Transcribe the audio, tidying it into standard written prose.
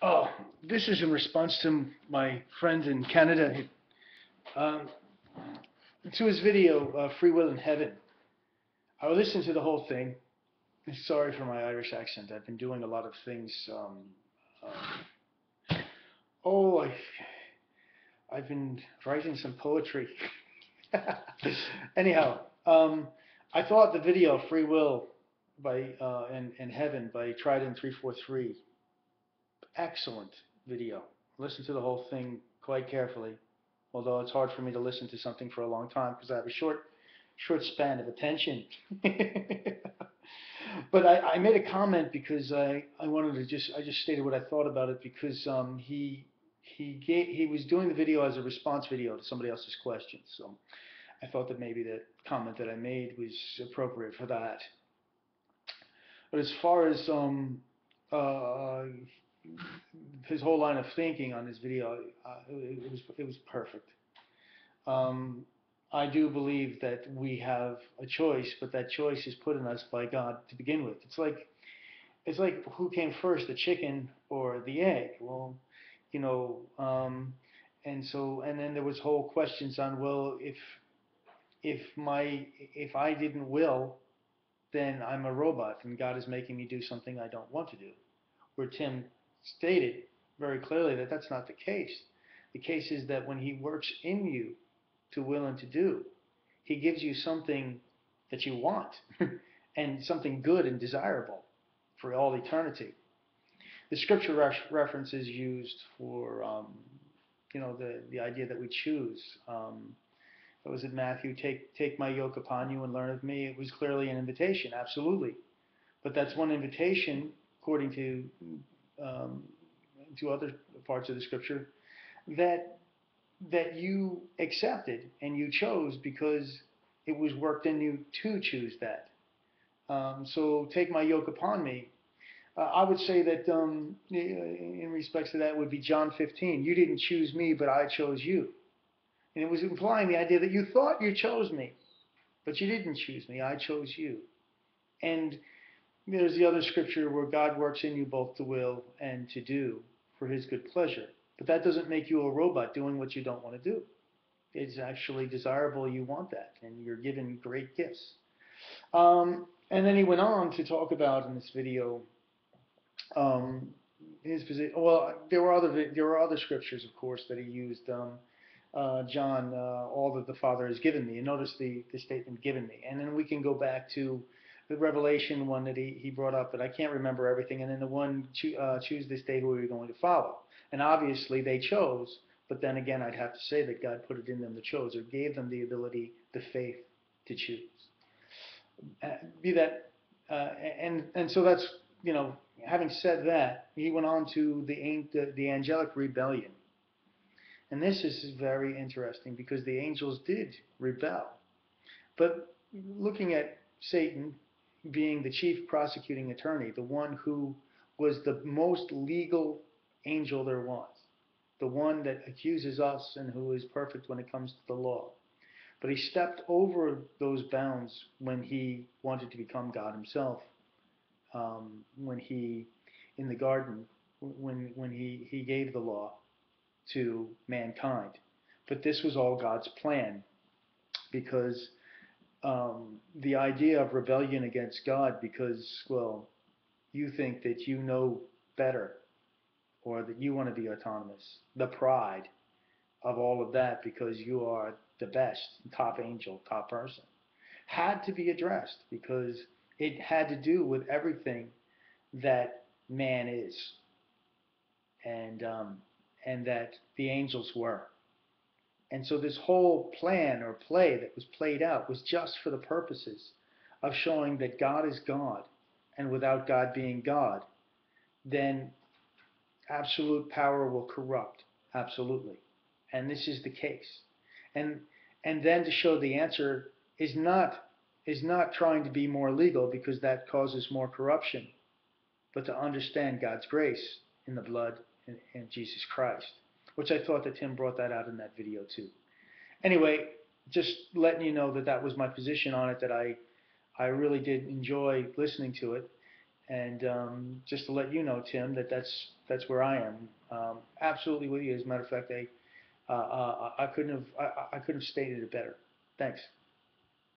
Oh, this is in response to my friend in Canada, um, to his video, Free Will in Heaven. I listened to the whole thing. Sorry for my Irish accent. I've been doing a lot of things. Oh, I've been writing some poetry. Anyhow, I thought the video Free Will by in Heaven by Trident 343, excellent video. Listen to the whole thing quite carefully, although it's hard for me to listen to something for a long time because I have a short span of attention. But I made a comment because I wanted to I just stated what I thought about it because he was doing the video as a response video to somebody else's question. So I thought that maybe the comment that I made was appropriate for that. But as far as uh, his whole line of thinking on this video, it was perfect. Um, I do believe that we have a choice, but that choice is put in us by God to begin with. It's like who came first, the chicken or the egg? Well, you know, and then there was whole questions on, well, if I didn't will, then I'm a robot and God is making me do something I don't want to do. Where Tim stated very clearly that that's not the case. The case is that when He works in you to will and to do, He gives you something that you want and something good and desirable for all eternity. The scripture reference is used for the idea that we choose. It was in Matthew, take my yoke upon you and learn of me. It was clearly an invitation, absolutely. But that's one invitation, according um, to other parts of the scripture, that you accepted and you chose because it was worked in you to choose that. So take my yoke upon me. I would say that in respects to that would be John 15. You didn't choose me, but I chose you. And it was implying the idea that you thought you chose me, but you didn't choose me. I chose you. And there's the other scripture where God works in you both to will and to do for His good pleasure. But that doesn't make you a robot doing what you don't want to do. It's actually desirable you want that, and you're given great gifts. And then he went on to talk about in this video um, his position. Well, there were other scriptures, of course, that he used. John, all that the Father has given me, and notice the statement "given me," and then we can go back to the Revelation one that he brought up, but I can't remember everything, and then the one choose this day who are you going to follow, and obviously they chose, but then again I'd have to say that God put it in them to choose, or gave them the ability, the faith to choose. Be that, and so that's, you know, having said that, he went on to the angelic rebellion, and this is very interesting because the angels did rebel, but looking at Satan being the chief prosecuting attorney, the one who was the most legal angel there was, the one that accuses us and who is perfect when it comes to the law. But he stepped over those bounds when he wanted to become God himself. When he, in the garden, when he gave the law to mankind. But this was all God's plan because the idea of rebellion against God because, well, you think that you know better or that you want to be autonomous, the pride of all of that because you are the best, top angel, top person, had to be addressed because it had to do with everything that man is and and that the angels were. And so this whole plan or play that was played out was just for the purposes of showing that God is God, and without God being God, then absolute power will corrupt, absolutely. And this is the case. And and then to show the answer is not trying to be more legal because that causes more corruption, but to understand God's grace in the blood in Jesus Christ, which I thought that Tim brought that out in that video too. Anyway, just letting you know that that was my position on it, that I really did enjoy listening to it. And just to let you know, Tim, that's where I am. Absolutely with you. As a matter of fact, I couldn't have stated it better. Thanks.